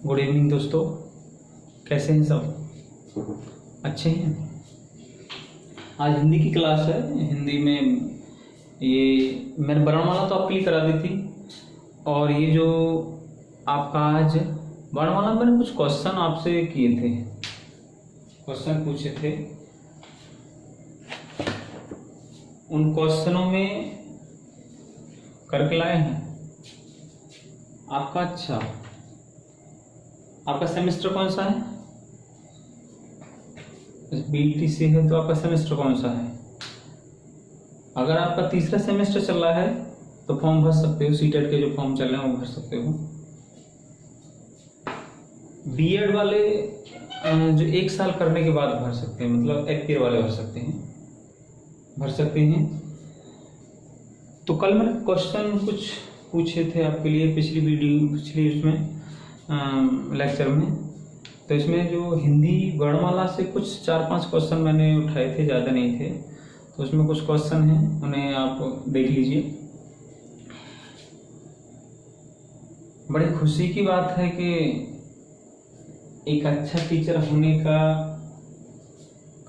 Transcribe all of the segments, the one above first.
Good evening दोस्तों, कैसे हैं सब? अच्छे हैं। आज हिंदी की क्लास है। हिंदी में ये मैंने वर्णमाला तो आपके लिए करा दी थी, और ये जो आपका आज वर्णमाला मैंने कुछ क्वेश्चन आपसे किए थे, क्वेश्चन पूछे थे। उन क्वेश्चनों में करके लाए हैं आपका। अच्छा, आपका सेमेस्टर कौन सा है? बीटी से है तो आपका सेमेस्टर कौन सा है? अगर आपका तीसरा सेमेस्टर चल रहा है तो फॉर्म भर सकते हो। सीटेट के जो फॉर्म चल रहे हैं वो भर सकते हो। बीएड वाले जो 1 साल करने के बाद भर सकते हैं, मतलब FPR वाले भर सकते हैं। तो कल मैंने क्वेश्चन कुछ पूछे थे आपके लिए पिछली उसमें लेक्चर में। तो इसमें जो हिंदी वर्णमाला से कुछ 4-5 क्वेश्चन मैंने उठाए थे, ज़्यादा नहीं थे। तो उसमें कुछ क्वेश्चन हैं, उन्हें आप देख लीजिए। बड़ी खुशी की बात है कि एक अच्छा टीचर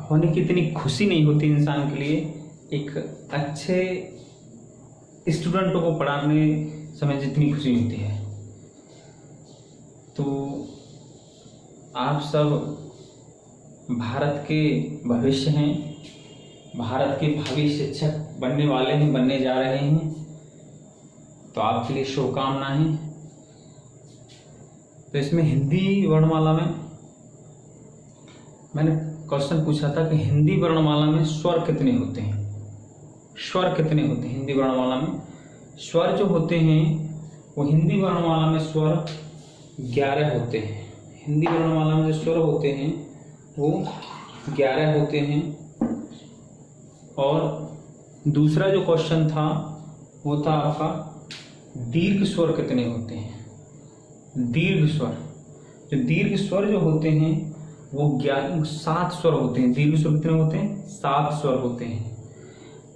होने की इतनी खुशी नहीं होती इंसान के लिए, एक अच्छे स्टूडेंटों को पढ़ाने समय जितनी खुशी होती है। तो आप सब भारत के भविष्य हैं, भारत के भावी शिक्षक बनने वाले हैं, बनने जा रहे हैं। तो आपके लिए शुभकामनाएं। तो इसमें हिंदी वर्णमाला में मैंने क्वेश्चन पूछा था कि हिंदी वर्णमाला में स्वर कितने होते हैं? स्वर कितने होते हैं हिंदी वर्णमाला में? स्वर जो होते हैं वो हिंदी वर्णमाला में स्वर 11 होते हैं। हिंदी वर्णमाला में जो स्वर होते हैं वो 11 होते हैं। और दूसरा जो क्वेश्चन था वो था आपका दीर्घ स्वर कितने होते हैं? दीर्घ स्वर जो होते हैं वो 7 स्वर होते हैं। दीर्घ स्वर कितने होते हैं? 7 स्वर होते हैं।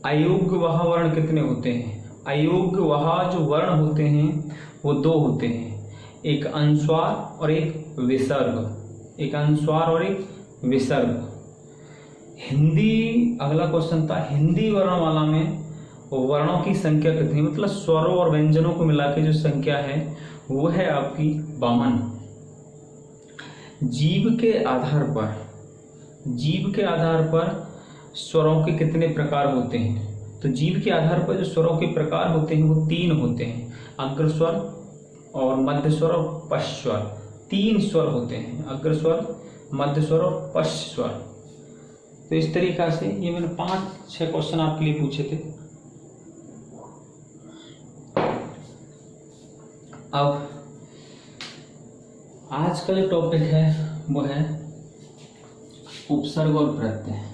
अयोग्य वह वर्ण कितने होते हैं? अयोग्य वह जो वर्ण होते हैं वो 2 होते हैं, एक अनुस्वार और एक विसर्ग। एक अनुस्वार और एक विसर्ग। हिंदी, अगला क्वेश्चन था हिंदी वर्णमाला में वर्णों की संख्या कितनी, मतलब स्वरों और व्यंजनों को मिला के जो संख्या है वो है आपकी 52। जीव के आधार पर स्वरों के कितने प्रकार होते हैं? तो जीव के आधार पर जो स्वरों के प्रकार होते हैं वो 3 होते हैं, अग्र स्वर और मध्य स्वर और पश्च स्वर। 3 स्वर होते हैं, अग्र स्वर, मध्य स्वर और पश्च स्वर। तो इस तरीका से ये मैंने 5-6 क्वेश्चन आपके लिए पूछे थे। अब आज का जो टॉपिक है वो है उपसर्ग और प्रत्यय।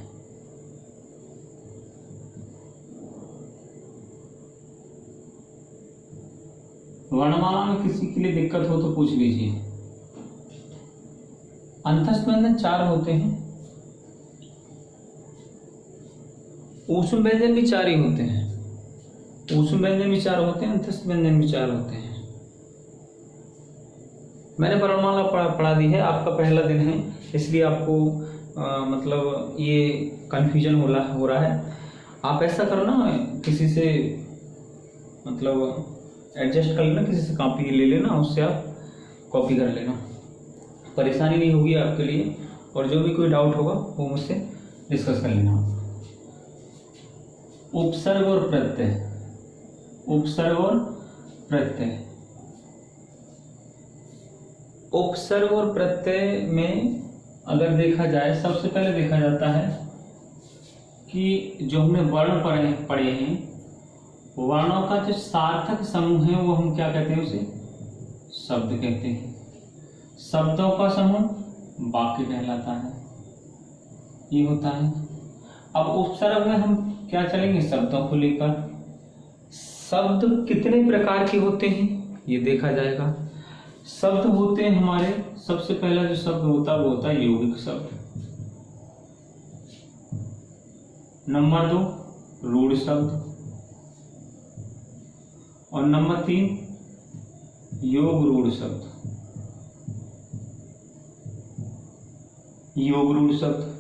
वर्णमाला में किसी के लिए दिक्कत हो तो पूछ लीजिए। अंतस्थ व्यंजन 4 होते हैं, ऊष्म व्यंजन भी 4 ही होते हैं। ऊष्म व्यंजन भी 4 होते हैं, अंतस्थ व्यंजन भी 4 होते हैं। मैंने वर्णमाला पढ़ा दी है, आपका पहला दिन है, इसलिए आपको मतलब ये कंफ्यूजन हो रहा है। आप ऐसा करो ना, किसी से मतलब एडजस्ट कर लेना, किसी से कॉपी ले लेना, उससे आप कॉपी कर लेना, परेशानी नहीं होगी आपके लिए। और जो भी कोई डाउट होगा वो मुझसे डिस्कस कर लेना। उपसर्ग और प्रत्यय। उपसर्ग और प्रत्यय। उपसर्ग और प्रत्यय में अगर देखा जाए, सबसे पहले देखा जाता है कि जो हमने वर्ण पढ़े हैं, वर्णों का जो सार्थक समूह है वो हम क्या कहते हैं? उसे शब्द कहते हैं। शब्दों का समूह वाक्य कहलाता है। ये होता है। अब उपसर्ग में हम क्या चलेंगे? शब्दों को लेकर। शब्द कितने प्रकार के होते हैं ये देखा जाएगा। शब्द होते हैं हमारे, सबसे पहला जो शब्द होता है वो होता है यौगिक शब्द। नंबर 2 रूढ़ शब्द, और नंबर 3 योग रूढ़ शब्द। योग रूढ़ शब्द।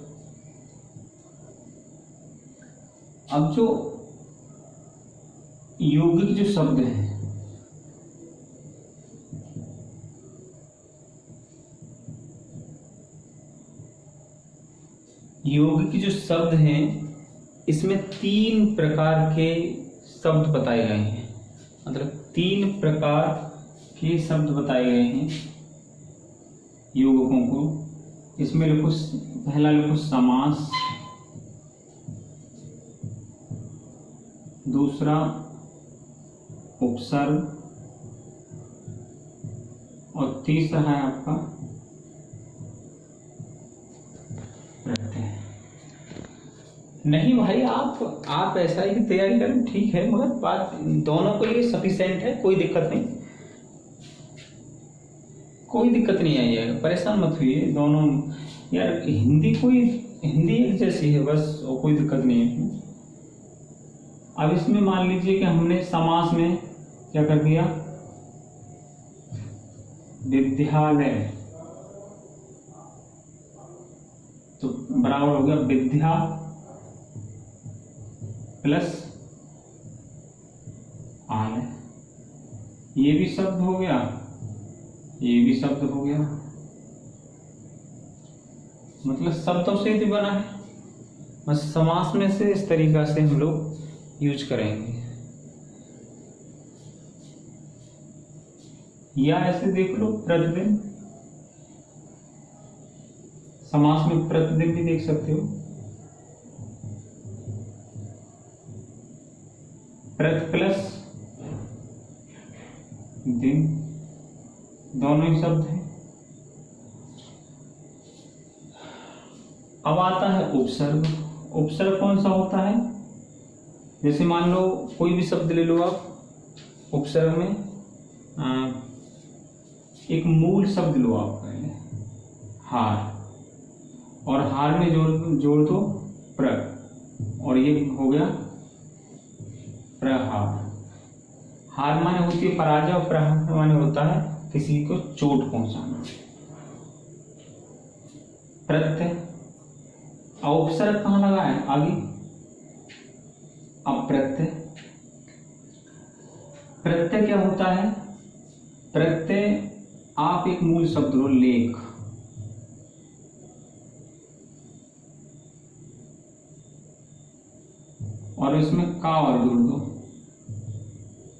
अब जो यौगिक जो शब्द हैं, यौगिक जो शब्द हैं इसमें 3 प्रकार के शब्द बताए गए हैं, मतलब 3 प्रकार के शब्द बताए गए हैं यौगिकों को। इसमें लिखो, पहला लिखो समास, दूसरा उपसर्ग और तीसरा है आपका प्रत्यय। नहीं भाई, आप ऐसा ही तैयारी करें, ठीक है, मगर बात दोनों के लिए सफिशिएंट है, कोई दिक्कत नहीं, कोई दिक्कत नहीं आई है, परेशान मत हुइए। दोनों यार हिंदी एक जैसी है बस, और कोई दिक्कत नहीं है। अब इसमें मान लीजिए कि हमने समास में क्या कर दिया, विद्यालय, तो बराबर हो गया विद्या प्लस आलय। ये भी शब्द हो गया, ये भी शब्द हो गया, मतलब शब्दों से ही बना है। बस समास में से इस तरीका से हम लोग यूज करेंगे, या ऐसे देख लो प्रतिदिन, समास में प्रतिदिन भी देख सकते हो, प्रत प्लस दिन, दोनों ही शब्द हैं। अब आता है उपसर्ग। उपसर्ग कौन सा होता है, जैसे मान लो कोई भी शब्द ले लो आप, उपसर्ग में एक मूल शब्द लो आप, पहले हार, और हार में जोड़ दो प्र, और ये हो गया प्रहार। हार माने होती है पराजय, और प्रहार माने होता है किसी को चोट पहुंचाना। प्रत्यय, उपसर्ग कहाँ लगा है आगे, अप्रत्यय। प्रत्यय क्या होता है, प्रत्यय आप एक मूल शब्द लो लेख, और इसमें का और जोड़ दो,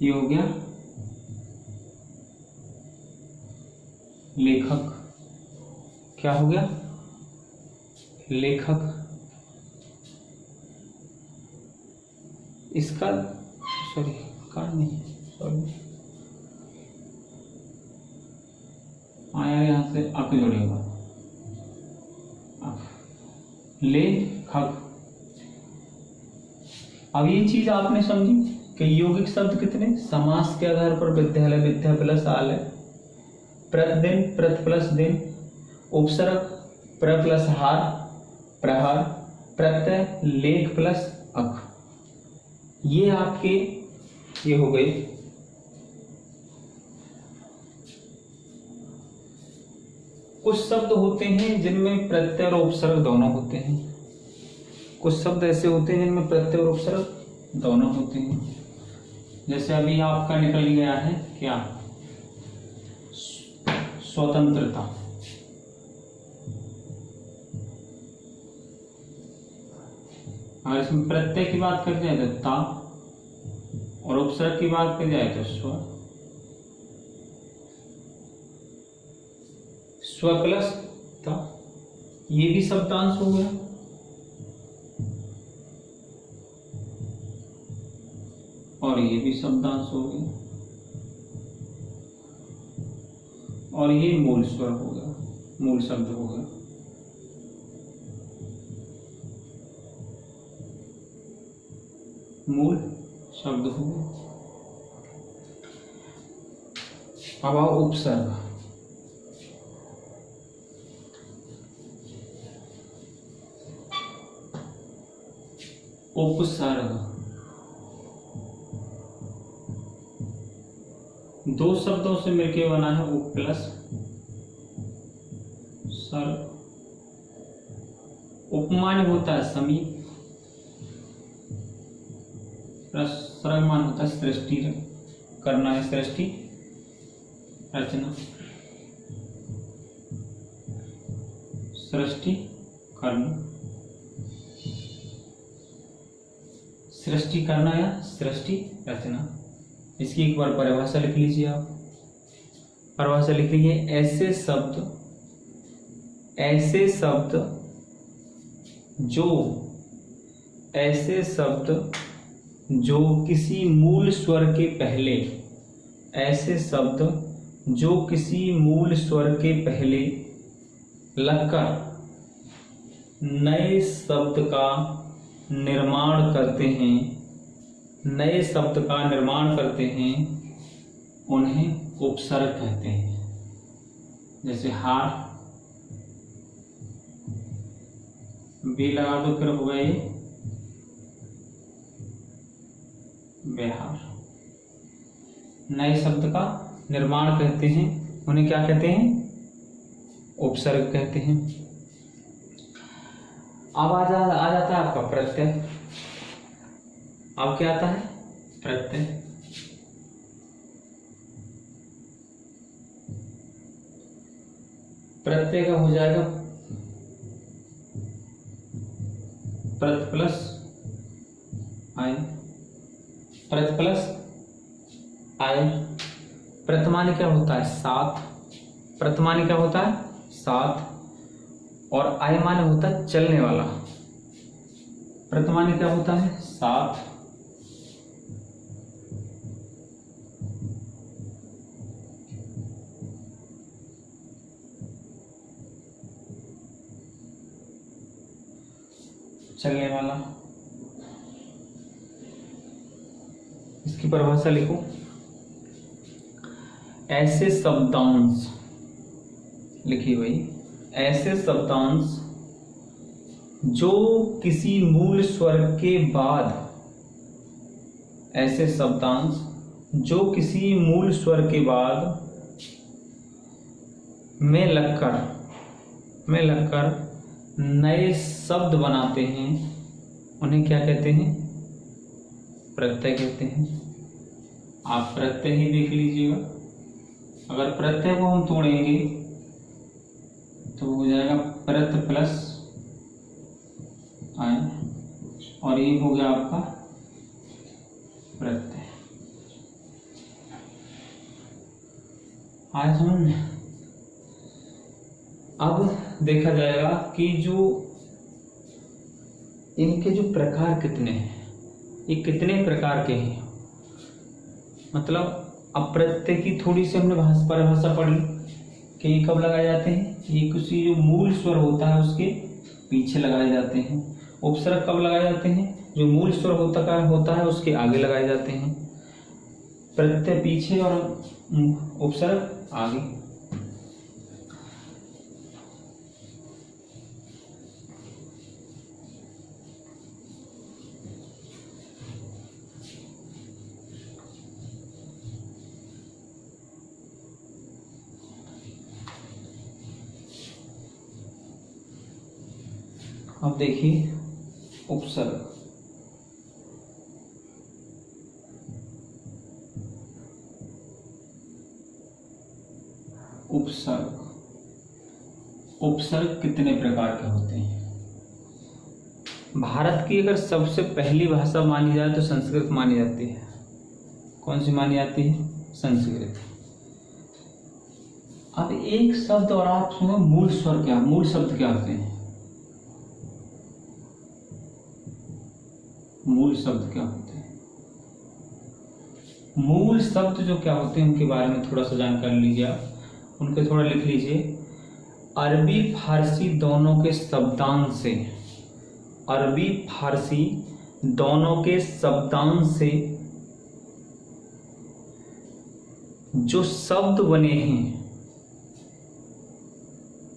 ये हो गया लेखक। क्या हो गया, लेखक। इसका सॉरी का नहीं, सॉरी आया यहां से अक जोड़ेगा, लेखक। अब ये चीज आपने समझी कि यौगिक शब्द कितने, समास के आधार पर विद्यालय, विद्या प्लस आलय, प्रतिदिन, प्रत प्लस दिन, उपसर्ग प्र प्लस हार, प्रहार, प्रत्यय लेख प्लस अक। ये आपके ये हो गए। कुछ शब्द होते हैं जिनमें प्रत्यय और उपसर्ग दोनों होते हैं, कुछ शब्द ऐसे होते हैं जिनमें प्रत्यय और उपसर्ग दोनों होते हैं। जैसे अभी आपका निकल गया है क्या, स्वतंत्रता। अगर इसमें प्रत्यय की बात कर जाए तो ता, और उपसर्ग की बात कर जाए तो स्व, स्व प्लस ता, ये भी शब्दांश हो गया। और ये भी शब्दांश हो गया, और ये मूल स्वर हो गया, मूल शब्द हो गया। मूल शब्द हो गया। अब आओ उपसर्ग। उपसर्ग दो शब्दों से मिलकर बना है, उप प्लस सर्ग, माने होता है समीप, सर्ग माने होता है सृष्टि करना है, सृष्टि रचना, सृष्टि करना, सृष्टि करना या सृष्टि रचना। इसकी एक बार परिभाषा लिख लीजिए आप। परिभाषा लिख लीजिए, ऐसे शब्द जो किसी मूल स्वर के पहले, ऐसे शब्द जो किसी मूल स्वर के पहले लगकर नए शब्द का निर्माण करते हैं, नए शब्द का निर्माण करते हैं, उन्हें उपसर्ग कहते हैं। जैसे हार, बी लगा दो, फिर हो गए बिहार। नए शब्द का निर्माण कहते हैं, उन्हें क्या कहते हैं? उपसर्ग कहते हैं। अब आ जाता है आपका प्रत्यय। अब क्या आता है? प्रत्यय। प्रत्यय का हो जाएगा प्रत प्लस आय, प्रत प्लस आय। प्रतमानी क्या होता है? साथ। प्रतमानी क्या होता है? साथ। और आय माने होता है चलने वाला। प्रतमानी क्या होता है? साथ। चलने वाला। इसकी परिभाषा लिखो, ऐसे शब्दांश, लिखिए भाई, ऐसे शब्दांश जो किसी मूल स्वर के बाद, ऐसे शब्दांश जो किसी मूल स्वर के बाद में लगकर नए शब्द बनाते हैं, उन्हें क्या कहते हैं? प्रत्यय कहते हैं। आप प्रत्यय ही देख लीजिएगा। अगर प्रत्यय को हम तोड़ेंगे तो हो जाएगा प्रत प्लस आय, और ये हो गया आपका प्रत्यय। आया समझ में? अब देखा जाएगा कि जो इनके जो प्रकार कितने हैं, ये कितने प्रकार के हैं। मतलब अब प्रत्यय की थोड़ी सी हमने परिभाषा पढ़ी कि ये कब लगाए जाते हैं? ये किसी जो मूल स्वर होता है उसके पीछे लगाए जाते हैं। उपसर्ग कब लगाए जाते हैं? जो मूल स्वर होता है उसके आगे लगाए जाते हैं। प्रत्यय पीछे और उपसर्ग आगे। अब देखिए उपसर्ग। उपसर्ग कितने प्रकार के होते हैं? भारत की अगर सबसे पहली भाषा मानी जाए तो संस्कृत मानी जाती है। कौन सी मानी जाती है? संस्कृत। अब एक शब्द और आप सुनो, मूल स्वर क्या, मूल शब्द क्या होते हैं? मूल शब्द क्या होते हैं? मूल शब्द जो क्या होते हैं उनके बारे में थोड़ा सा जानकारी लीजिए आप, उनके थोड़ा लिख लीजिए। अरबी फारसी दोनों के शब्दांश से, अरबी फारसी दोनों के शब्दांश से जो शब्द बने हैं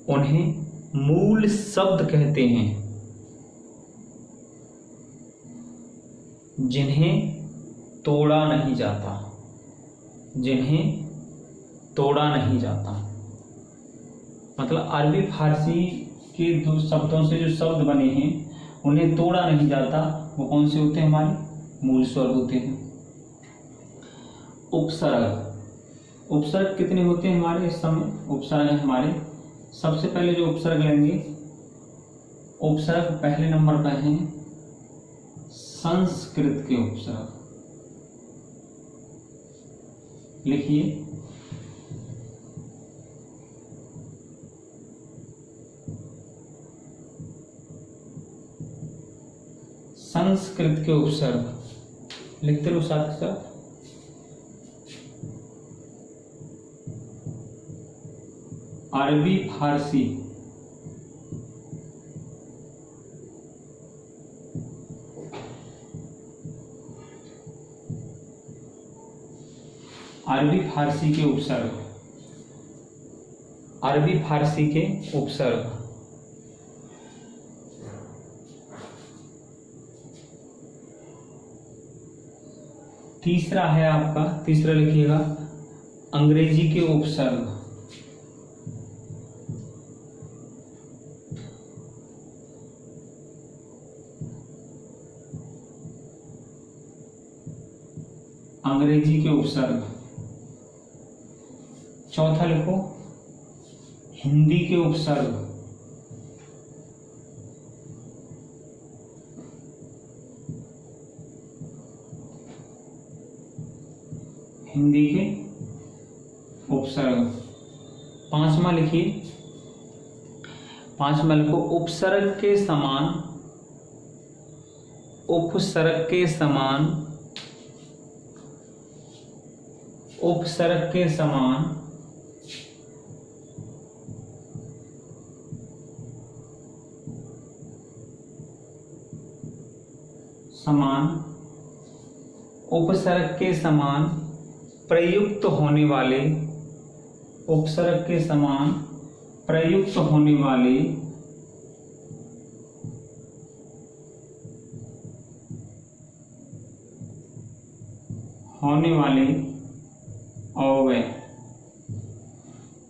उन्हें मूल शब्द कहते हैं, जिन्हें तोड़ा नहीं जाता, जिन्हें तोड़ा नहीं जाता। मतलब अरबी फारसी के दो शब्दों से जो शब्द बने हैं उन्हें तोड़ा नहीं जाता, वो कौन से होते हैं? हमारे मूल स्वर होते हैं। उपसर्ग, उपसर्ग कितने होते हैं हमारे इस समय? उपसर्ग हमारे, सबसे पहले जो उपसर्ग लेंगे, उपसर्ग पहले नंबर पर हैं संस्कृत के उपसर्ग। लिखिए, संस्कृत के उपसर्ग लिखते रहो साथ के साथ। अरबी फारसी, अरबी फारसी के उपसर्ग, अरबी फारसी के उपसर्ग। तीसरा है आपका, तीसरा लिखिएगा अंग्रेजी के उपसर्ग। अंग्रेजी के उपसर्ग। चौथा लिखो हिंदी के उपसर्ग। हिंदी के उपसर्ग। पांचवा लिखिए, पांचवा लिखो उपसर्ग के समान, उपसर्ग के समान, उपसर्ग के समान समान उपसर्ग के समान प्रयुक्त होने वाले, उपसर्ग के समान प्रयुक्त होने वाले अव्यय,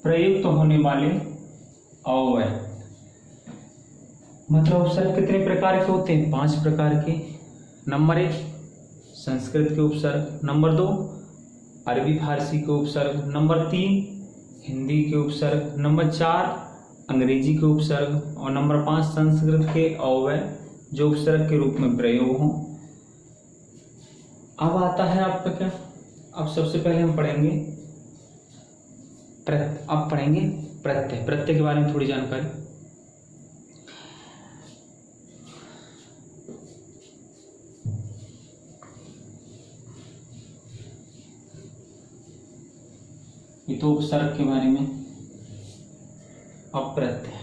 प्रयुक्त होने वाले अव्यय। मतलब उपसर्ग कितने प्रकार के होते हैं? 5 प्रकार के। नंबर 1 संस्कृत के उपसर्ग, नंबर 2 अरबी फारसी के उपसर्ग, नंबर 3 हिंदी के उपसर्ग, नंबर 4 अंग्रेजी के उपसर्ग और नंबर 5 संस्कृत के अव्यय जो उपसर्ग के रूप में प्रयोग हों। अब आता है आपका क्या? अब सबसे पहले हम पढ़ेंगे अब पढ़ेंगे प्रत्यय। प्रत्यय के बारे में थोड़ी जानकारी। ये तो उपसर्ग के बारे में। अब प्रत्यय,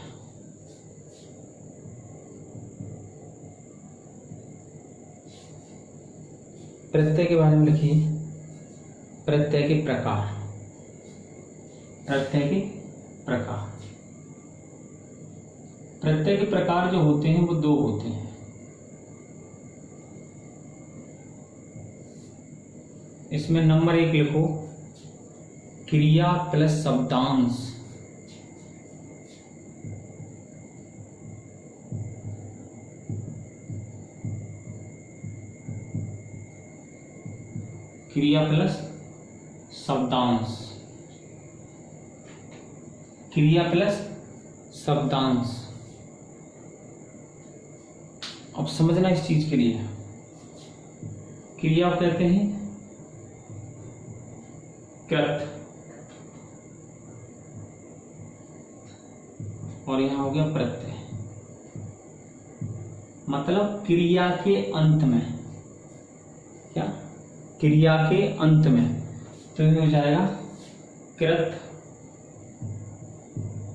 प्रत्यय के बारे में लिखिए। प्रत्यय के प्रकार, प्रत्यय के प्रकार। प्रत्यय के प्रकार जो होते हैं वो 2 होते हैं। इसमें नंबर 1 लिखो क्रिया प्लस शब्दांश। क्रिया प्लस शब्दांश, क्रिया प्लस शब्दांश। अब समझना इस चीज के लिए, क्रिया कहते हैं कृत और यहां हो गया प्रत्यय। मतलब क्रिया के अंत में, क्या क्रिया के अंत में, तो ये हो जाएगा कृत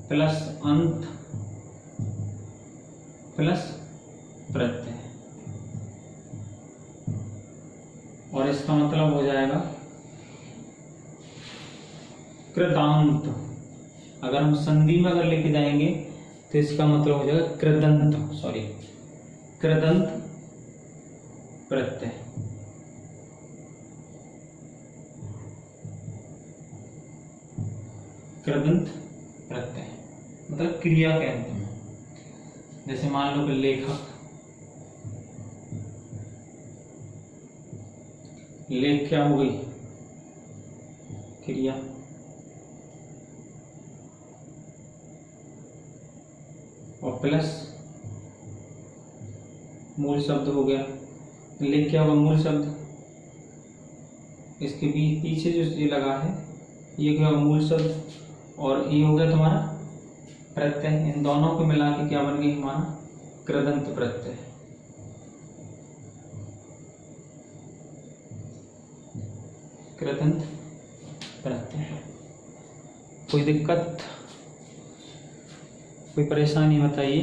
प्लस अंत प्लस प्रत्यय, और इसका मतलब हो जाएगा कृतांत। अगर हम संधि में अगर लेके जाएंगे तो इसका मतलब हो जाएगा कृदंत, सॉरी कृदंत प्रत्यय। कृदंत प्रत्यय मतलब क्रिया के अंत में। जैसे मान लो कि लेखक, लेख क्या हो गई? क्रिया। और प्लस मूल शब्द हो गया। लेख क्या होगा? मूल शब्द। इसके भी पीछे जो ये लगा है ये क्या होगा? मूल शब्द। और ये हो गया तुम्हारा प्रत्यय। इन दोनों को मिला के क्या बन गई? हमारा कृदंत प्रत्यय। कृदंत प्रत्यय। कोई दिक्कत, कोई परेशानी बताइए?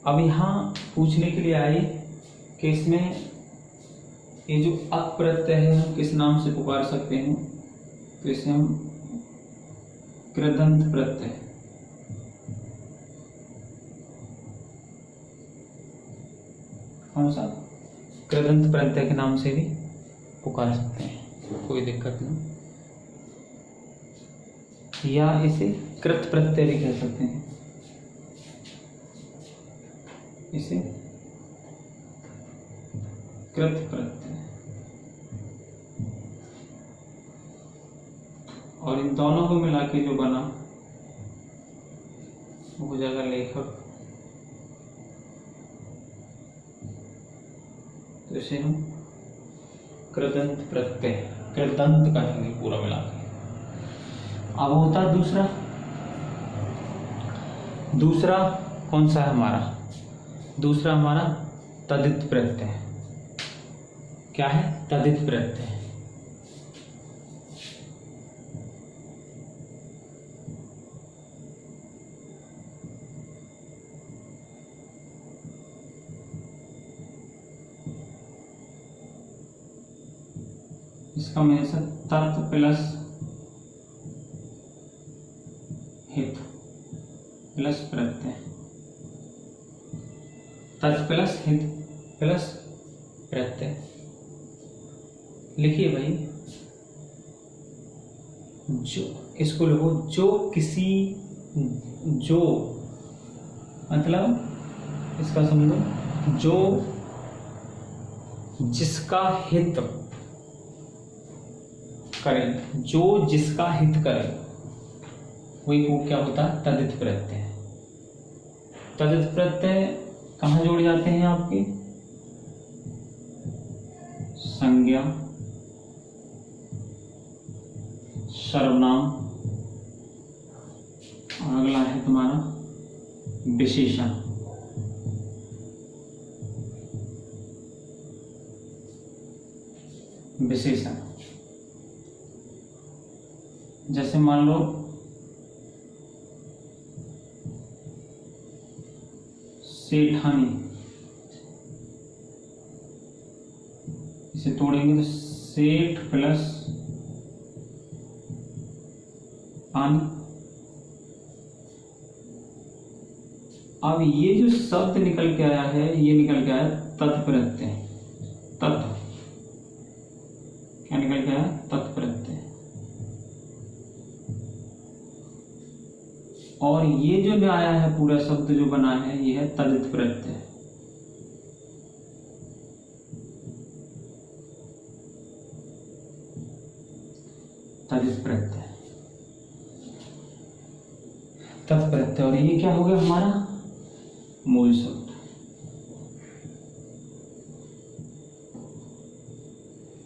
अब यहां पूछने के लिए आई कि इसमें ये जो अक प्रत्यय है हम किस नाम से पुकार सकते हैं? तो इसे हम कृदंत प्रत्यय, कौन सा? कृदंत प्रत्यय के नाम से भी पुकार सकते हैं, कोई दिक्कत नहीं। या इसे कृत प्रत्यय भी कह सकते हैं, इसे कृत प्रत्यय। और इन दोनों को मिला के जो बना वो हो जाएगा लेखक। तो इसे हम कृदंत प्रत्यय, कृदंत कहेंगे पूरा मिला के। अब होता है दूसरा। दूसरा कौन सा है हमारा? दूसरा हमारा तदित प्रत्यय। क्या है? तदित प्रत्यय। इसका मीन्स तत् प्लस हित प्लस प्रत्यय। तत् प्लस हित प्लस प्रत्यय। लिखिए भाई, जो इसको लिखो, जो किसी, जो मतलब इसका समझो, जो जिसका हित करे, जो जिसका हित करे वही को क्या होता है? तदित प्रत्यय। तदित प्रत्यय कहाँ जोड़ जाते हैं आपके? संज्ञा, सर्वनाम, और अगला है तुम्हारा विशेषण। विशेषण जैसे मान लो सेठानी, इसे तोड़ेंगे तो सेठ प्लस पानी। अब ये जो शब्द निकल के आया है, ये निकल के आया तत्प्रत्यय। तत् क्या निकल के आया? तत्प्रत्यय। और ये जो आया है पूरा शब्द जो बना है ये है तदित प्रत्यय। तदित प्रत्यय, तत्प्रत्यय। और ये क्या हो गया हमारा? मूल शब्द।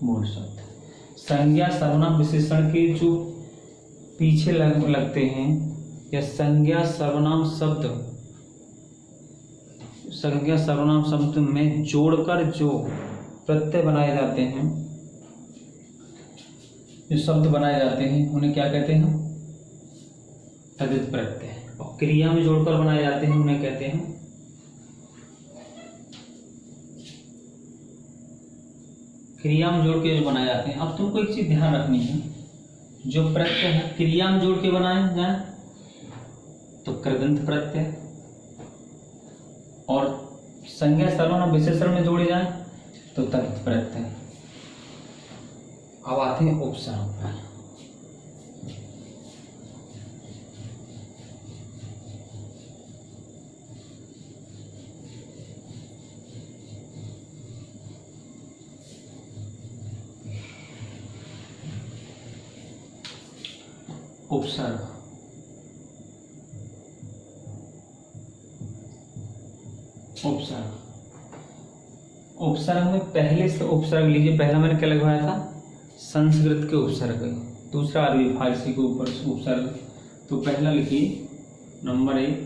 मूल शब्द। संज्ञा, सर्वनाम, विशेषण के जो पीछे लगते हैं, या संज्ञा सर्वनाम शब्द, संज्ञा सर्वनाम शब्द में जोड़कर जो प्रत्यय बनाए जाते हैं, जो शब्द बनाए जाते हैं, उन्हें क्या कहते हैं? तदित प्रत्यय। और क्रिया में जोड़कर बनाए जाते हैं, उन्हें कहते हैं क्रिया में जोड़ के जो बनाए जाते हैं। अब तुमको एक चीज ध्यान रखनी है, जो प्रत्यय है क्रिया में जोड़ के बनाए जाए तो कृदंत प्रत्यय, और संज्ञा सर्वनाम विशेषण में जोड़े जाए तो तदित प्रत्यय। अब आते हैं उपसर्ग पर। उपसर्ग। उपसर्ग, उपसर्ग में पहले से उपसर्ग लीजिए। पहला मैंने क्या लगवाया था? संस्कृत के उपसर्ग। दूसरा अरबी फारसी के ऊपर उपसर्ग। तो पहला लिखिए नंबर 1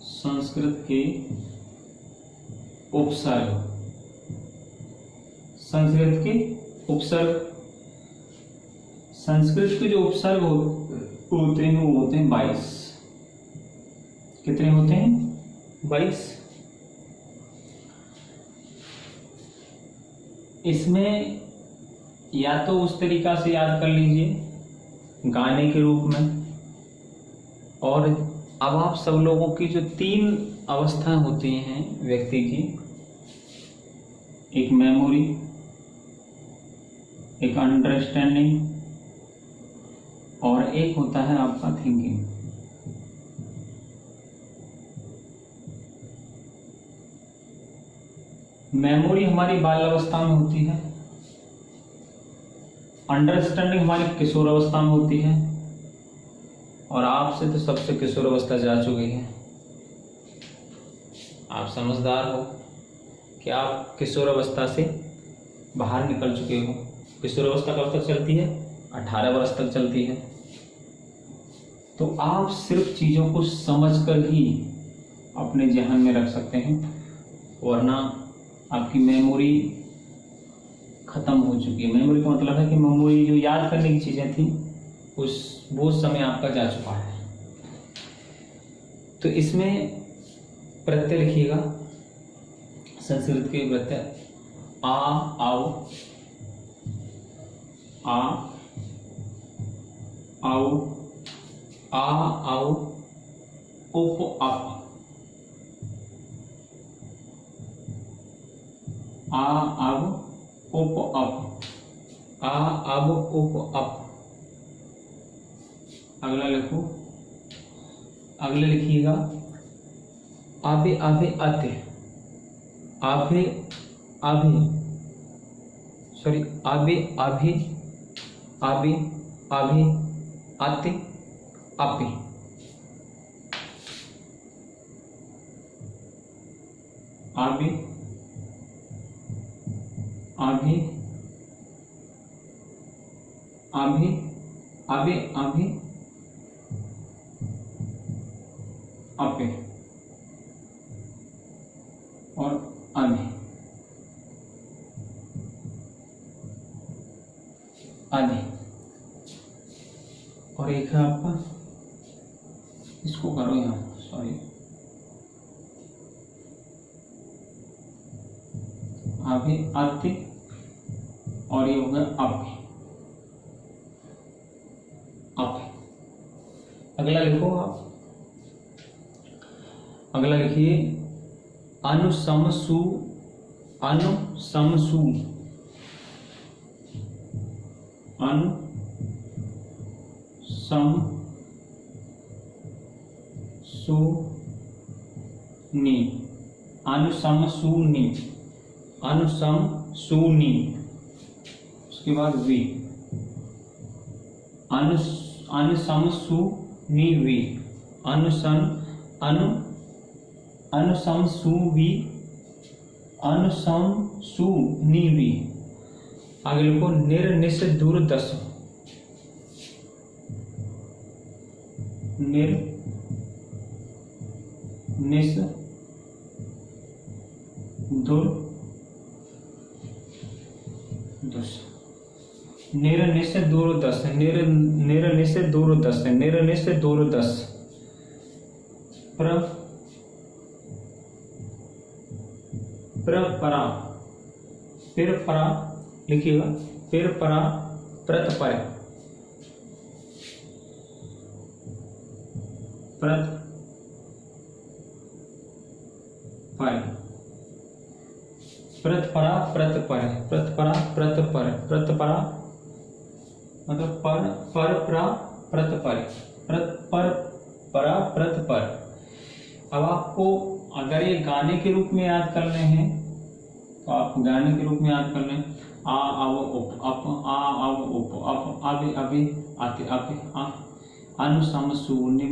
संस्कृत के उपसर्ग। संस्कृत के उपसर्ग, संस्कृत के जो उपसर्ग होते हैं वो होते हैं 22। कितने होते हैं? 22। इसमें या तो उस तरीका से याद कर लीजिए गाने के रूप में, और अब आप सब लोगों की जो 3 अवस्थाएं होती हैं व्यक्ति की, एक मेमोरी, एक अंडरस्टैंडिंग और एक होता है आपका थिंकिंग। मेमोरी हमारी बाल अवस्था में होती है, अंडरस्टैंडिंग हमारी किशोर अवस्था में होती है, और आपसे तो सबसे किशोर अवस्था जा चुकी है। आप समझदार हो कि आप किशोर अवस्था से बाहर निकल चुके हो। किशोर अवस्था कब तक चलती है? 18 वर्ष तक चलती है। तो आप सिर्फ चीज़ों को समझकर ही अपने ज़हन में रख सकते हैं, वरना आपकी मेमोरी खत्म हो चुकी है। मेमोरी का मतलब है कि मेमोरी जो याद करने की चीज़ें थी वो समय आपका जा चुका है। तो इसमें प्रत्यय लिखिएगा, संस्कृत के प्रत्यय आ, आओ, आ, आओ, आ, आओ, उप, अप, आ, अब, उप, अप, आ, अब, उप, अप। अगला लिखो, अगले लिखिएगा आभे, आभे, अते, आभे, आभे, सॉरी, आभे, आभे, आभे, आभे, अते, अपे। आभे, आभे, आभे, आभे, आभे, अपे और आधे, आधे। और एक है आपका, इसको करो यहाँ, सॉरी, आधे, आधे, और ये हो गया अपे, अपे। अगला लिखो आप, अगला लिखिए अनुसमसु, अनुसमसु, अनुसमसुनि, अनुसमसुनि, अनुसमसुनि। उसके बाद वी, अनुसमसुनि वी, अनुसमसुवि, अनुसमसुनिवि। आगे लिखो निर्निश दूरदश, निर्निश दूरदश, निर्निश दूरदश, निर्निश दूरदश, निर्निश दूरदश। प्रपरा, फिर परा लिखिएगा, फिर परा, प्रत पर, प्रत पर, प्रत परा, प्रत पर, प्रत परा, प्रत पर, प्रत परा मतलब पर, पर परा, प्रत पर, प्रत पर, परा, प्रत पर। अब आपको अगर ये गाने के रूप में याद करने हैं तो आप गाने के रूप में याद कर लें। आ अव उप अप आ अव उप अप अबे अबे आते अपे आ अनु सम सु नि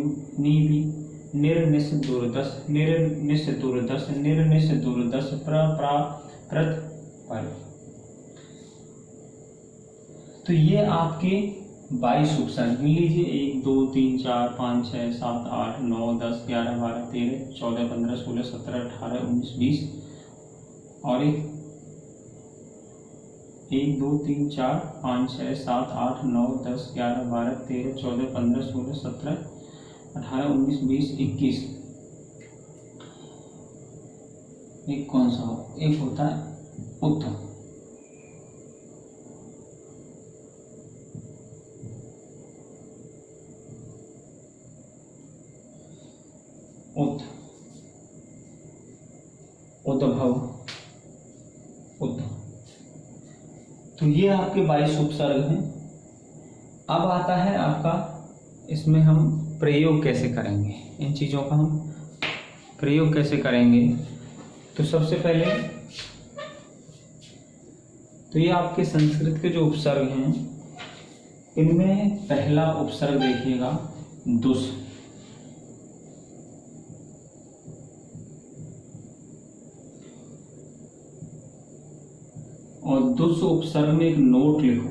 भी निर्निश दूरदश निर्निश दूरदश निर्निश दूरदश प्र प्रा प्रत पर। तो ये आपके 22 उपसर्ग मिल लीजिए 1 2 3 4 5 6 7 8 9 10 11 12 13 14 15 16 17 18 19 20 और 1 2 3 4 5 6 7 8 9 10 11 12 13 14 15 16 17 18 19 20 21। एक कौन सा हो? एक होता है उत्तम। उद्भव उद्भव। तो ये आपके 22 उपसर्ग हैं। अब आता है आपका, इसमें हम प्रयोग कैसे करेंगे, इन चीजों का हम प्रयोग कैसे करेंगे। तो सबसे पहले तो ये आपके संस्कृत के जो उपसर्ग हैं, इनमें पहला उपसर्ग देखिएगा दुस। और दुस उपसर्ग में एक नोट लिखो,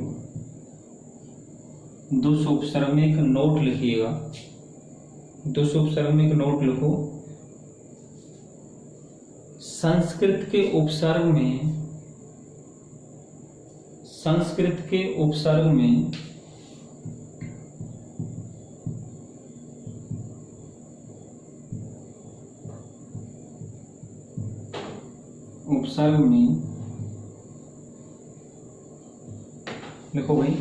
दुस उपसर्ग में एक नोट लिखिएगा, दुस उपसर्ग में एक नोट लिखो। संस्कृत के उपसर्ग में, संस्कृत के उपसर्ग में लिखो भाई,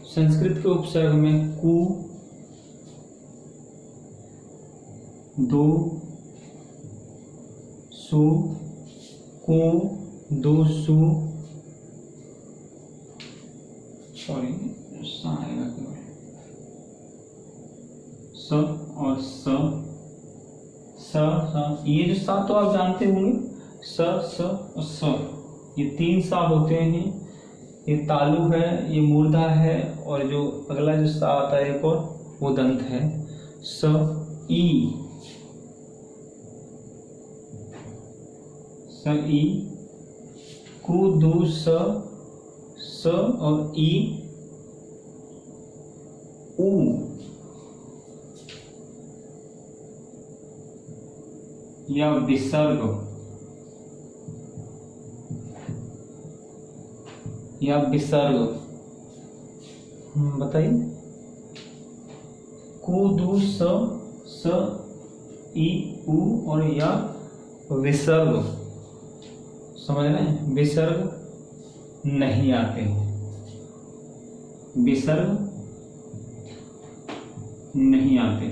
संस्कृत के उपसर्ग में कु, दो, सु, को, दो, सु, सॉरी सा आएगा केवल, स और स, ये जो सा तो आप जानते होंगे, स और स, ये 3 सा होते हैं। ये तालु है, ये मूर्धा है, और जो अगला जो सा आता है एक और, वो दंत है। स ई, स ई, कु दु स और ई, उ, या विसर्ग, या विसर्ग, बताइए। कु दु स ई उ और या विसर्ग, समझ रहे हैं? विसर्ग नहीं आते हैं, विसर्ग नहीं आते।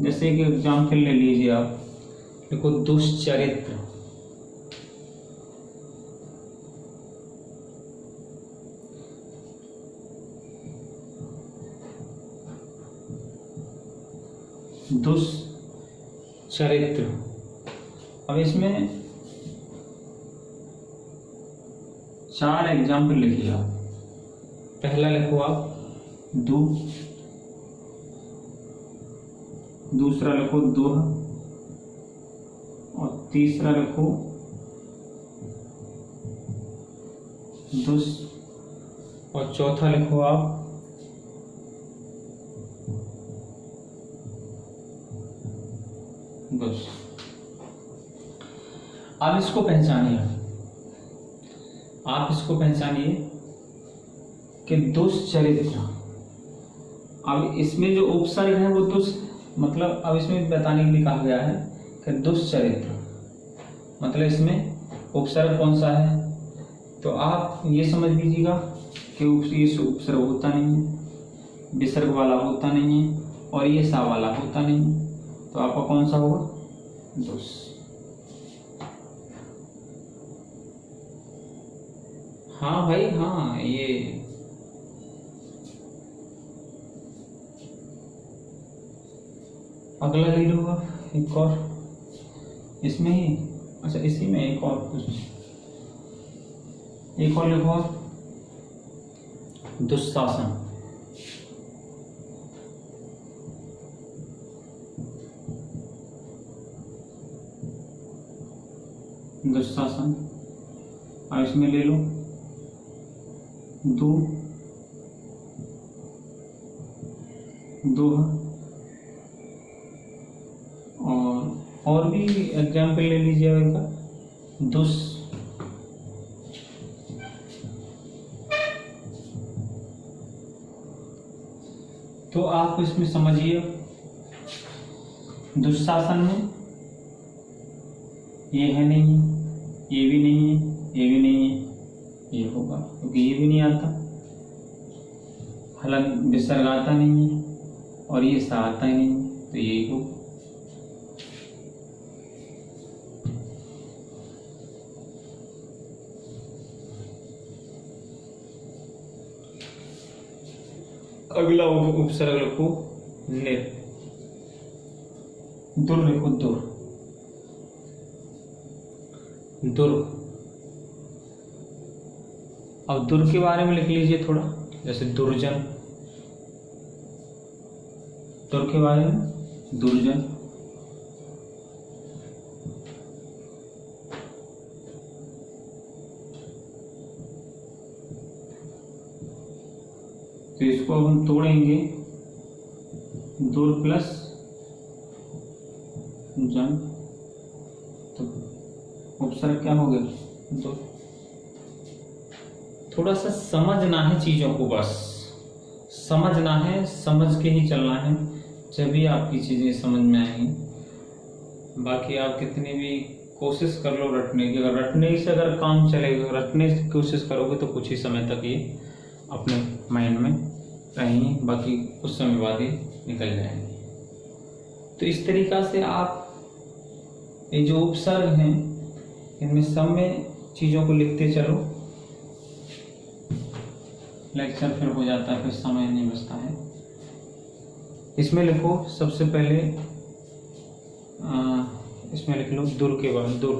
जैसे एक एग्जाम्पल ले लीजिए आप, देखो दुष्चरित्र, दुष्चरित्र। अब इसमें 4 एग्जाम्पल लिखिए आप। पहला लिखो आप दु, दूसरा लिखो दुह, और तीसरा लिखो दुस, और चौथा लिखो आप दुस। आप इसको पहचानिए, आप इसको पहचानिए कि दुष्चरित्र। अब इसमें जो उपसर्ग है वो दुस, मतलब अब इसमें बताने के लिए कहा गया है कि दुष्चरित्र, मतलब इसमें उपसर्ग कौन सा है। तो आप ये समझ लीजिएगा कि ये उपसर्ग होता नहीं है, विसर्ग वाला होता नहीं है, और ये सा वाला होता नहीं है। तो आपका कौन सा होगा? दुस। हाँ भाई हाँ, ये अगला लीड होगा एक और, इसमें ही, अच्छा इसी में एक और कुछ, एक और लिखो, दुशासन। दुशासन, और इसमें ले लो दुह, और भी एग्जाम्पल ले लीजिए इनका, दुस, तो आप इसमें समझिए दुशासन में ये है नहीं है, ये भी नहीं है, ये भी नहीं है, ये होगा क्योंकि ये भी नहीं आता, हलन विसर्ग आता नहीं है, और ये सा आता ही नहीं है, तो यही होगा। अगला उपसर्ग लिखो निर, दुर लिखो दुर, दुर। अब दुर के बारे में लिख लीजिए थोड़ा, जैसे दुर्जन, दुर के बारे में दुर्जन, तो इसको अब हम तोड़ेंगे, दुर प्लस जन, तो उपसर्ग क्या हो गया, दुर। थोड़ा सा समझना है चीजों को, बस समझना है, समझ के ही चलना है, जब भी आपकी चीजें समझ में आएंगी। बाकी आप कितनी भी कोशिश कर लो रटने की, अगर रटने से अगर काम चलेगा, रटने की कोशिश करोगे तो कुछ ही समय तक ये अपने माइंड में रहेंगे, बाकी कुछ समय बाद ही निकल जाएंगे। तो इस तरीका से आप ये जो उपसर्ग हैं इनमें सब में चीजों को लिखते चलो, लेक्चर फिर हो जाता है, फिर समय नहीं बचता है। इसमें लिखो सबसे पहले, इसमें लिख लो दुर के बाद, दुर,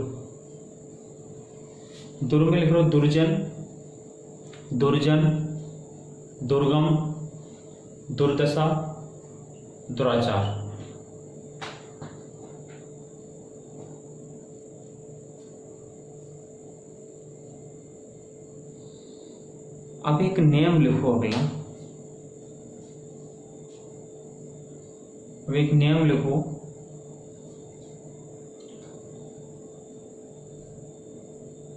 दुर में लिख लो दुर्जन, दुर्जन, दुर्गम, दुर्दशा, दुराचार। अब एक नियम लिखो अगला, अब एक नियम लिखो,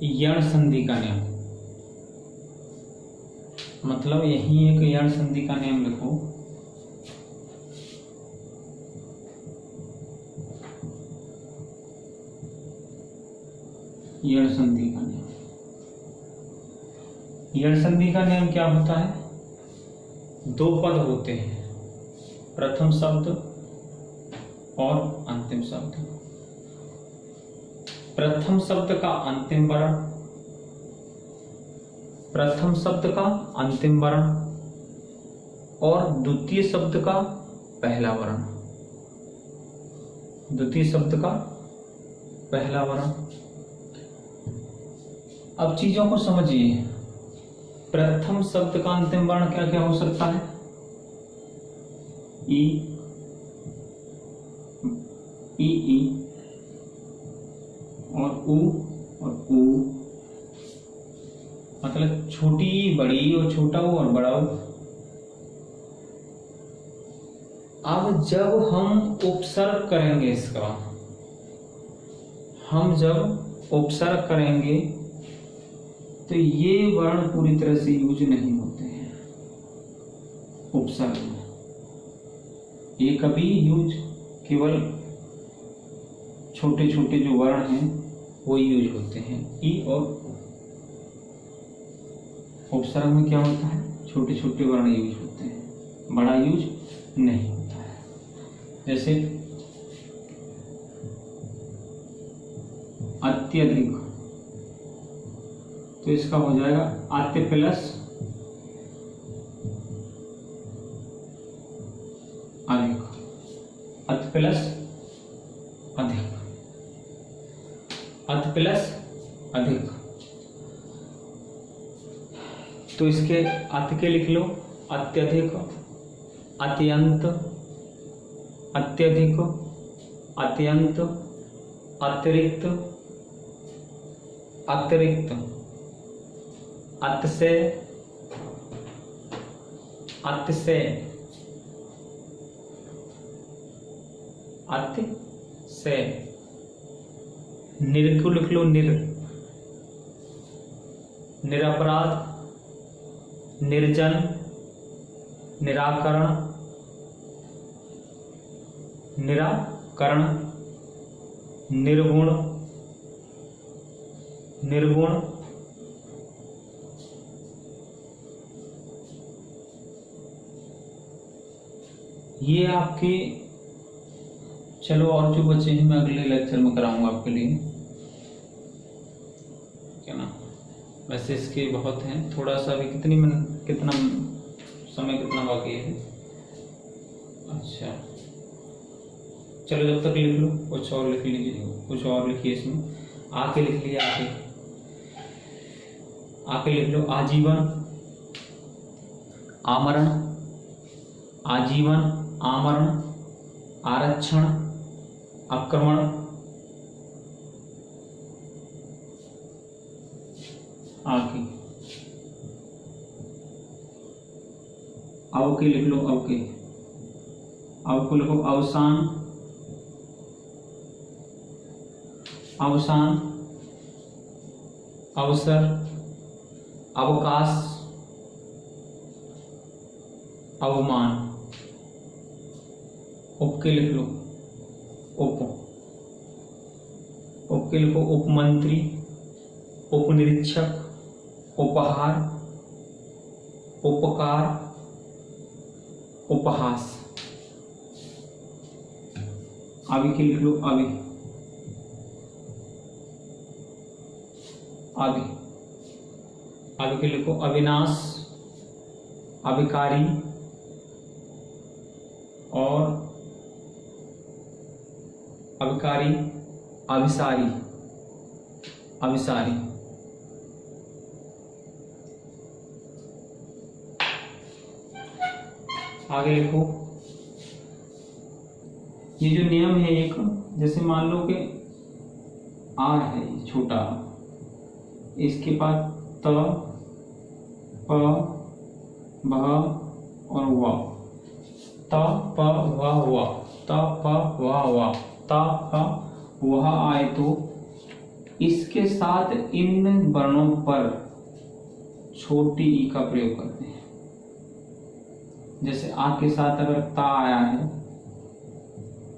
यण संधि का नियम, मतलब यही एक यण संधि का नियम लिखो। यण संधि का नियम, यण संधि का नियम क्या होता है, दो पद होते हैं, प्रथम शब्द और अंतिम शब्द। प्रथम शब्द का अंतिम वर्ण, प्रथम शब्द का अंतिम वर्ण और द्वितीय शब्द का पहला वर्ण, द्वितीय शब्द का पहला वर्ण। अब चीजों को समझिए, प्रथम शब्द का अंतिम वर्ण क्या क्या हो सकता है, ई, ई और उ और ऊ, मतलब छोटी ई, बड़ी ई और छोटा ऊ और बड़ा ऊ। अब जब हम उपसर्ग करेंगे इसका, हम जब उपसर्ग करेंगे तो ये वर्ण पूरी तरह से यूज नहीं होते हैं उपसर्ग में, ये कभी यूज, केवल छोटे छोटे जो वर्ण हैं वो यूज होते हैं, ई और उपसर्ग में क्या होता है, छोटे छोटे वर्ण यूज होते हैं, बड़ा यूज नहीं होता है। जैसे अत्यधिक, तो इसका हो जाएगा अत्य प्लस अधिक, अत्य प्लस अधिक। तो इसके अत के लिख लो, अत्यधिक, अत्यंत, अत्यधिक, अत्यंत, अतिरिक्त, अतिरिक्त, अतिशय, अतिशय, अतिशय, निर को लिख लो, निरपराध, निर्जन, निराकरण, निराकरण, निर्गुण, निर्गुण, ये आपके, चलो और जो बचे हैं मैं अगले लेक्चर में कराऊंगा आपके लिए, क्या ना। वैसे इसके बहुत हैं, थोड़ा सा भी कितना समय कितना बाकी है। अच्छा चलो जब तक लिख लो, कुछ और लिख लीजिए, कुछ और लिखिए इसमें। आके लिख लिया, आके लिख लो, आजीवन, आमरण, आजीवन, आमरण, आरक्षण, आक्रमण, आके, अव के लिख लो, अव के, अव को लिखो, अवसान, अवसान, अवसर, अवकाश, अवमान, उप के लिख लो, उप, उप के लिखो, उपमंत्री, उपनिरीक्षक, उपहार, उपकार, उपहास। अभी के लिख लो, अभी, अभी, अभी के लिखो, अविनाश, अभिकारी और अभिकारी, अभिसारी, अभिसारी। आगे लिखो, ये जो नियम है एक, जैसे मान लो कि आ है छोटा, इसके पास त, प, भ और व, त प व व, त प व व, त प वह आए तो इसके साथ इन वर्णों पर छोटी ई का प्रयोग करते हैं। जैसे आ के साथ अगर ता आया है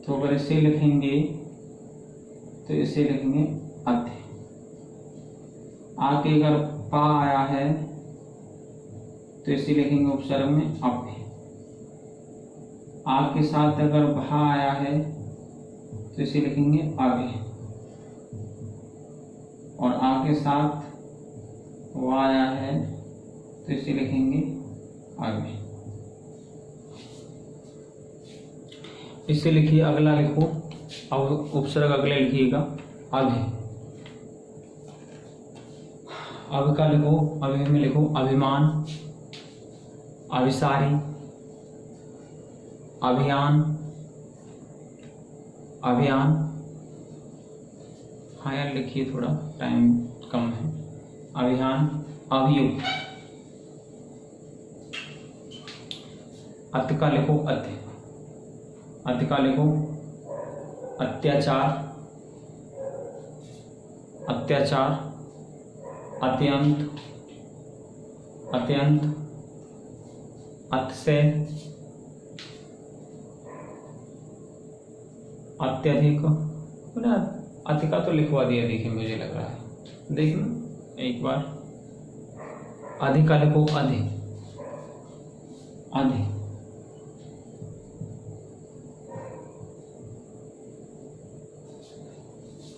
तो अगर इसे लिखेंगे तो इसे लिखेंगे अध। आ के अगर पा आया है तो इसे लिखेंगे उपसर्ग में अभ्य। आ के साथ अगर भा आया है तो इसे लिखेंगे अभ्य, और आ के साथ वा आया है तो इसे लिखेंगे अभ्य। इसे लिखिए, अगला लिखो, अब उपसर्ग अगले लिखिएगा अभि। अभि का लिखो, अभि में लिखो अभिमान, अभिसारी, अभियान, अभियान। हाँ यार लिखिए, थोड़ा टाइम कम है। अभियान, अभियुक्त। अत्य का लिखो अत्य, अत्य का लिखो अत्याचार, अत्याचार, अत्यंत, अत्यंत, अतिशय, अत्यधिक। अति का तो लिखवा दिया, देखिए मुझे लग रहा है, देखना एक बार। अधिक का लिखो अधि, अधि,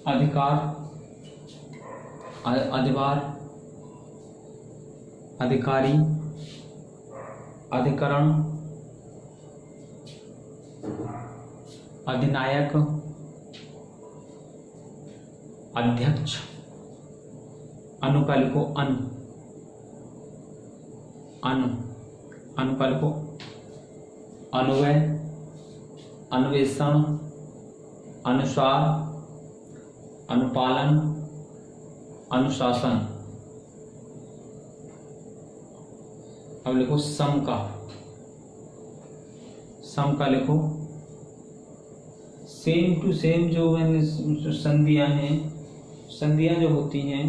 अधिकार, अधिभार, अधिकारी, अधिकरण, अधिनायक, अध्यक्ष। अनु का लिखो अनु, अनु, अनु का लिखो अनुव्यय, अन्वेषण, अनुसार, अनुपालन, अनुशासन। अब लिखो सम का, सम का लिखो सेम टू सेम जो मैंने संधियां हैं, संधियां जो होती हैं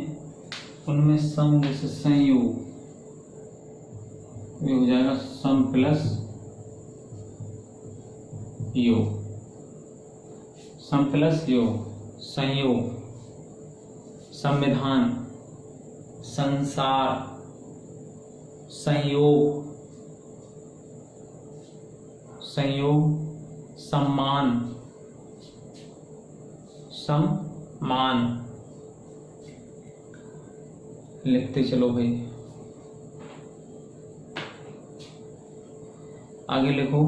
उनमें सम जैसे संयोग, ये हो जाएगा सम प्लस योग, सम प्लस योग, संयोग, संविधान, संसार, संयोग, संयोग, सम्मान, सम्मान। लिखते चलो भाई, आगे लिखो।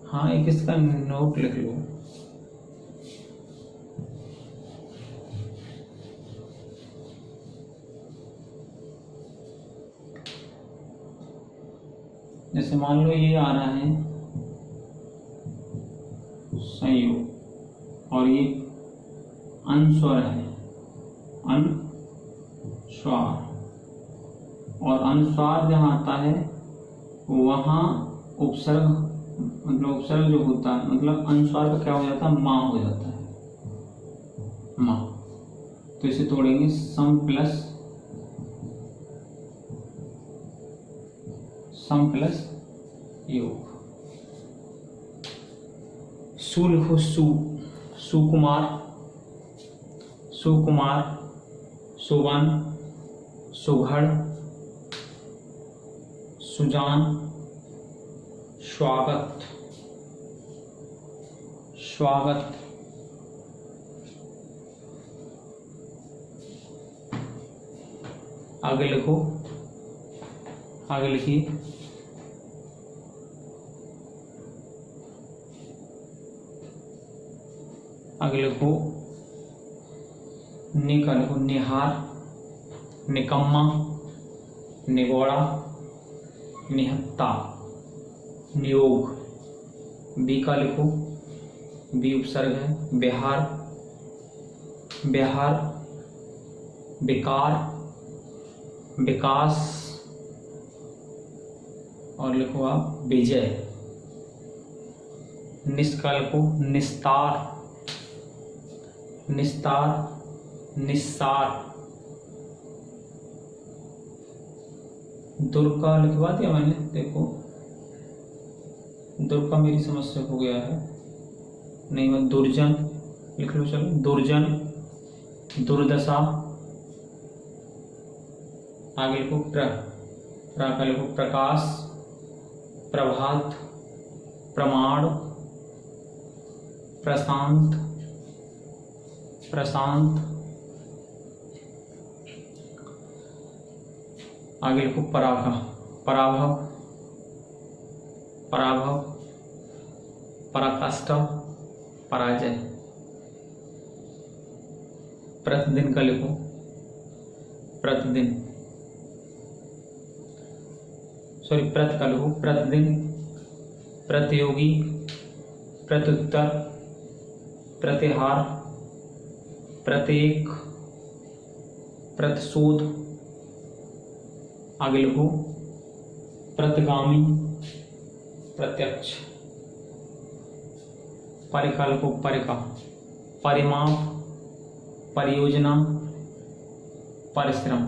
हाँ, एक इसका नोट लिख लो। जैसे मान लो ये आ रहा है संयोग और ये अनुस्वर है, अनुस्वार, और अनुस्वार जहाँ आता है वहाँ उपसर्ग, मतलब उपसर्ग जो होता है, मतलब अनुस्वार का क्या हो जाता है, माँ हो जाता है, माँ। तो इसे तोड़ेंगे सम प्लस योग। सु लिखो सुकुमार, सुकुमार, सुवन, सुघड़, सुजान, स्वागत, स्वागत। आगे लिखो, आगे लिखिए। आगे लिखो नि का लिखो निहार, निकम्मा, निगोड़ा, निहत्ता, नियोग। बी का लिखो, बी उपसर्ग है, बिहार, बिहार, विकार, विकास, और लिखो आप विजय। निस का लिखो निस्तार, निस्तार, निस्सार। दुर् का लिखवा दिया मैंने, देखो दुर् का मेरी समस्या हो गया है, नहीं मैं दुर्जन लिख लो, चलो दुर्जन, दुर्दशा। आगे लिखो प्र का लिखो प्रकाश, प्रभात, प्रमाण, प्रशांत, प्रशांत। आगे लिखो पराभव, पराभव, पराभव, पराकाष्ठा, पराजय। प्रतिदिन का लिखो प्रतिदिन, सॉरी प्रत का लिखो प्रतिदिन, प्रतियोगी, प्रत्युत्तर, प्रतिहार, प्रत्येक, प्रतिशोध। आगे लिखो प्रतिगामी, प्रत्यक्ष। परिका लिखो परिका, परिमाप, परियोजना, परिश्रम,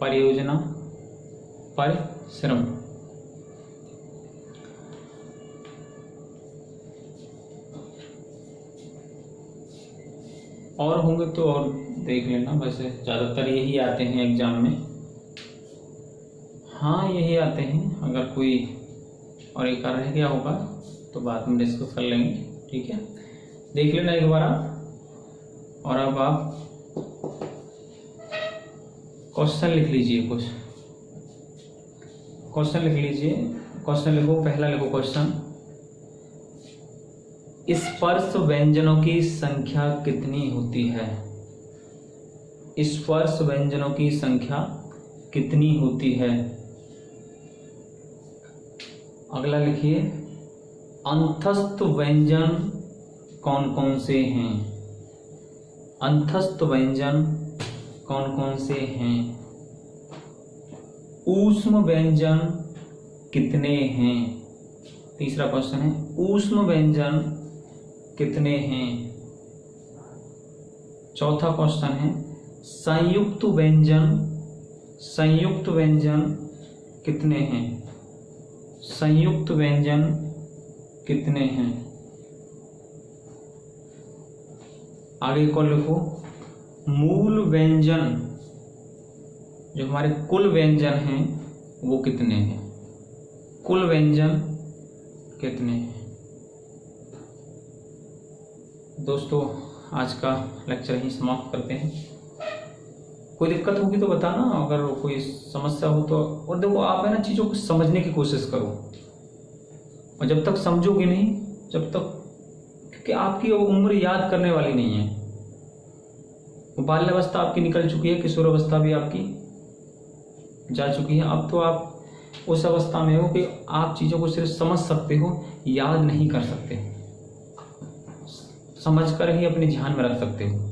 परियोजना, परिश्रम। और होंगे तो और देख लेना, वैसे ज़्यादातर यही आते हैं एग्जाम में। हाँ यही आते हैं, अगर कोई और एक रह गया होगा तो बाद में डिस्कस कर लेंगे, ठीक है। देख लेना एक बार आप, और अब आप क्वेश्चन लिख लीजिए, कुछ क्वेश्चन लिख लीजिए। क्वेश्चन लिखो, पहला लिखो क्वेश्चन, स्पर्श व्यंजनों की संख्या कितनी होती है? स्पर्श व्यंजनों की संख्या कितनी होती है? अगला लिखिए, अंतस्थ व्यंजन कौन कौन से हैं? अंतस्थ व्यंजन कौन कौन से हैं? ऊष्म व्यंजन कितने हैं? तीसरा क्वेश्चन है, ऊष्म व्यंजन कितने हैं? चौथा क्वेश्चन है, संयुक्त व्यंजन कितने हैं? संयुक्त व्यंजन कितने हैं? आगे को लिखो, मूल व्यंजन जो हमारे कुल व्यंजन हैं वो कितने हैं? कुल व्यंजन कितने हैं? दोस्तों आज का लेक्चर यहीं समाप्त करते हैं। कोई दिक्कत होगी तो बताना, अगर कोई समस्या हो तो। और देखो आप है ना चीज़ों को समझने की कोशिश करो, और जब तक समझोगे नहीं, जब तक, क्योंकि आपकी उम्र याद करने वाली नहीं है। बाल्यावस्था आपकी निकल चुकी है, किशोरावस्था भी आपकी जा चुकी है। अब तो आप उस अवस्था में हो कि आप चीज़ों को सिर्फ समझ सकते हो, याद नहीं कर सकते, समझकर ही अपने ध्यान में रख सकते हो।